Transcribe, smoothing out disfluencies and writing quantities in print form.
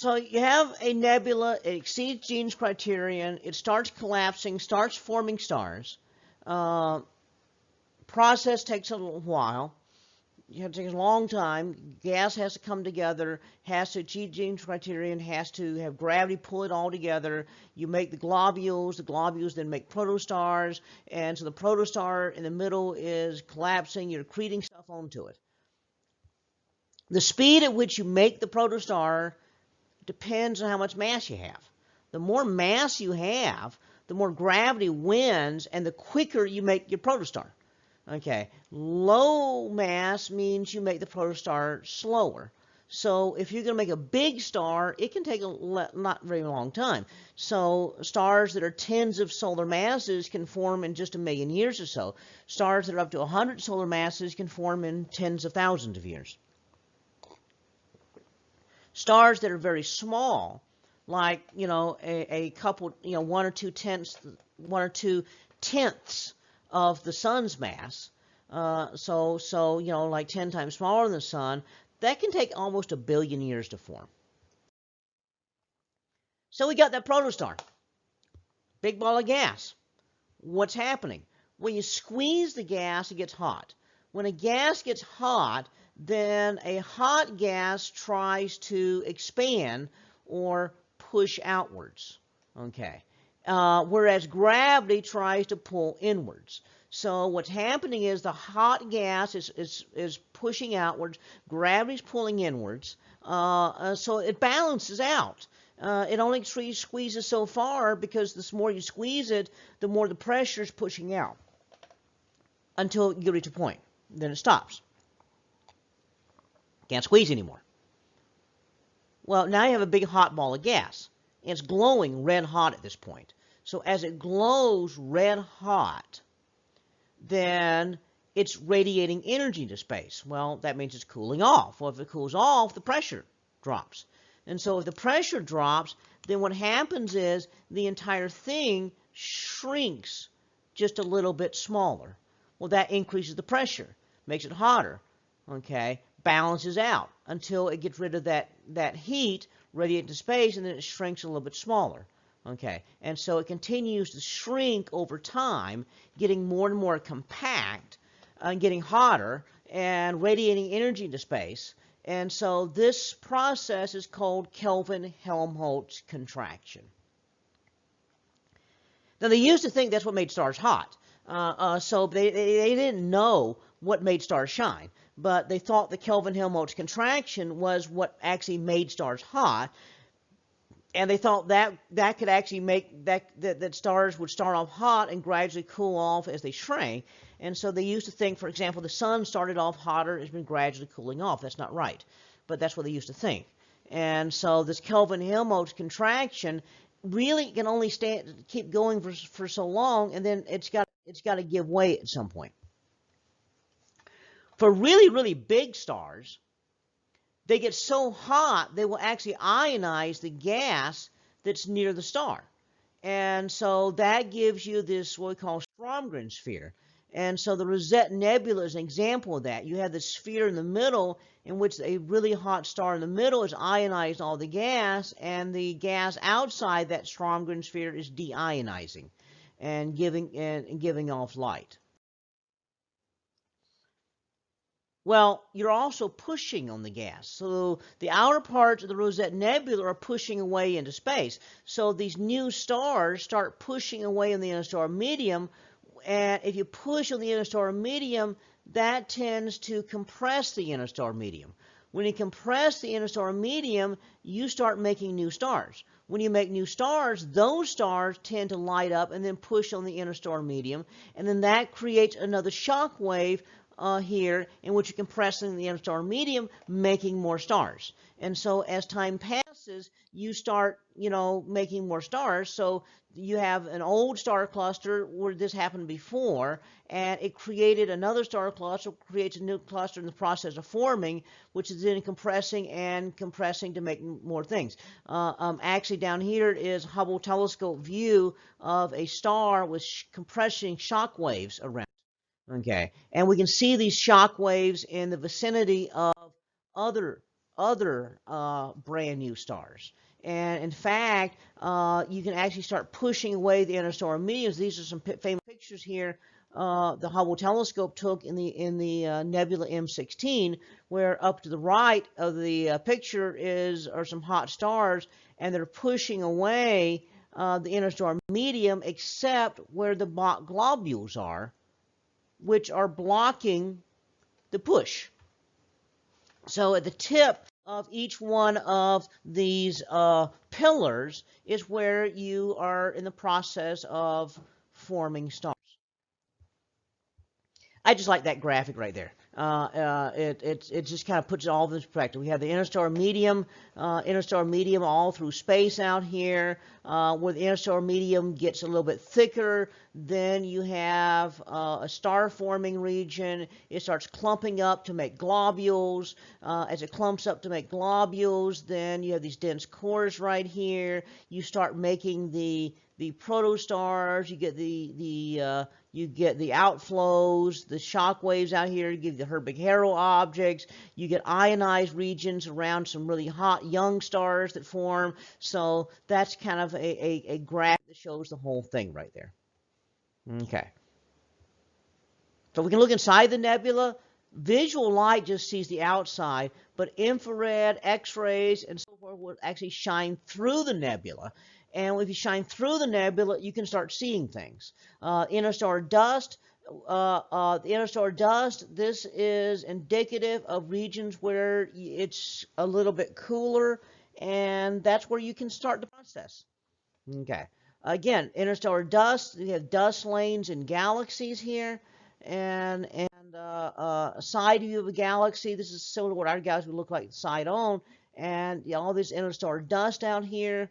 So you have a nebula, it exceeds Jeans criterion, it starts collapsing, starts forming stars. Process takes a little while. It takes a long time. Gas has to come together, has to achieve Jeans criterion, has to have gravity pull it all together. You make the globules then make protostars, and so the protostar in the middle is collapsing, you're accreting stuff onto it. The speed at which you make the protostar depends on how much mass you have. The more mass you have, the more gravity wins, and the quicker you make your protostar. Okay, low mass means you make the protostar slower. So if you're going to make a big star, it can take a not very long time. So stars that are tens of solar masses can form in just 1 million years or so. Stars that are up to 100 solar masses can form in tens of thousands of years. Stars that are very small, like a couple, 1 or 2 tenths of the sun's mass, so like 10 times smaller than the sun, that can take almost 1 billion years to form. So we got that protostar, big ball of gas. What's happening? When you squeeze the gas, it gets hot. When a gas gets hot, then a hot gas tries to expand or push outwards, okay? Whereas gravity tries to pull inwards. So what's happening is the hot gas is pushing outwards, gravity's pulling inwards, so it balances out. It only squeezes so far because the more you squeeze it, the more the pressure is pushing out until you reach a point. Then it stops. Can't squeeze anymore. Well, now you have a big hot ball of gas. It's glowing red hot at this point. So as it glows red hot, then it's radiating energy into space. Well, that means it's cooling off. Well, if it cools off, the pressure drops. And so if the pressure drops, then what happens is the entire thing shrinks just a little bit smaller. Well, that increases the pressure, makes it hotter, okay? Balances out until it gets rid of that heat, radiate into space, and then it shrinks a little bit smaller. Okay, and so it continues to shrink over time, getting more and more compact, getting hotter, and radiating energy into space. And so this process is called Kelvin-Helmholtz contraction. Now, they used to think that's what made stars hot. So they didn't know what made stars shine, but they thought the Kelvin-Helmholtz contraction was what actually made stars hot. And they thought that could actually make that stars would start off hot and gradually cool off as they shrank. And so they used to think, for example, the sun started off hotter, has been gradually cooling off. That's not right, but that's what they used to think. And so this Kelvin-Helmholtz contraction really can only keep going for so long, and then it's got to give way at some point. For really, really big stars, they get so hot they will actually ionize the gas that's near the star. And so that gives you this what we call Stromgren sphere. And so the Rosette Nebula is an example of that. You have the sphere in the middle in which a really hot star in the middle is ionized all the gas, and the gas outside that Stromgren sphere is deionizing and giving off light. Well, you're also pushing on the gas. So the outer parts of the Rosette Nebula are pushing away into space. So these new stars start pushing away in the interstellar medium. And if you push on the interstellar medium, that tends to compress the interstellar medium. When you compress the interstellar medium, you start making new stars. When you make new stars, those stars tend to light up and then push on the interstellar medium. And then that creates another shock wave here in which you're compressing the interstellar medium, making more stars. And so as time passes, you start, making more stars. So you have an old star cluster where this happened before, and it created another star cluster, creates a new cluster in the process of forming, which is then compressing to make more things. Actually, down here is Hubble telescope view of a star with compressing shock waves around. Okay, and we can see these shock waves in the vicinity of other other brand new stars. And in fact, you can actually start pushing away the interstellar mediums. These are some famous pictures here the Hubble telescope took in the nebula M16, where up to the right of the picture are some hot stars, and they're pushing away the interstellar medium, except where the Mach globules are, which are blocking the push. So at the tip of each one of these pillars is where you are in the process of forming stars. I just like that graphic right there. It just kind of puts it all in perspective. We have the interstellar medium all through space out here. Where the interstellar medium gets a little bit thicker, then you have a star-forming region. It starts clumping up to make globules. As it clumps up to make globules, then you have these dense cores right here. You start making the protostars. You get the outflows, the shock waves out here. You get the Herbig-Haro objects. You get ionized regions around some really hot young stars that form. So that's kind of a graph that shows the whole thing right there. Okay. So we can look inside the nebula. Visual light just sees the outside, but infrared, X-rays, and so forth will actually shine through the nebula. And if you shine through the nebula, you can start seeing things. Interstellar dust. The interstellar dust, this is indicative of regions where it's a little bit cooler, and that's where you can start the process. Okay. Again, interstellar dust, you have dust lanes in galaxies here, and a side view of a galaxy. This is similar to what our galaxy would look like side on, and all this interstellar dust out here.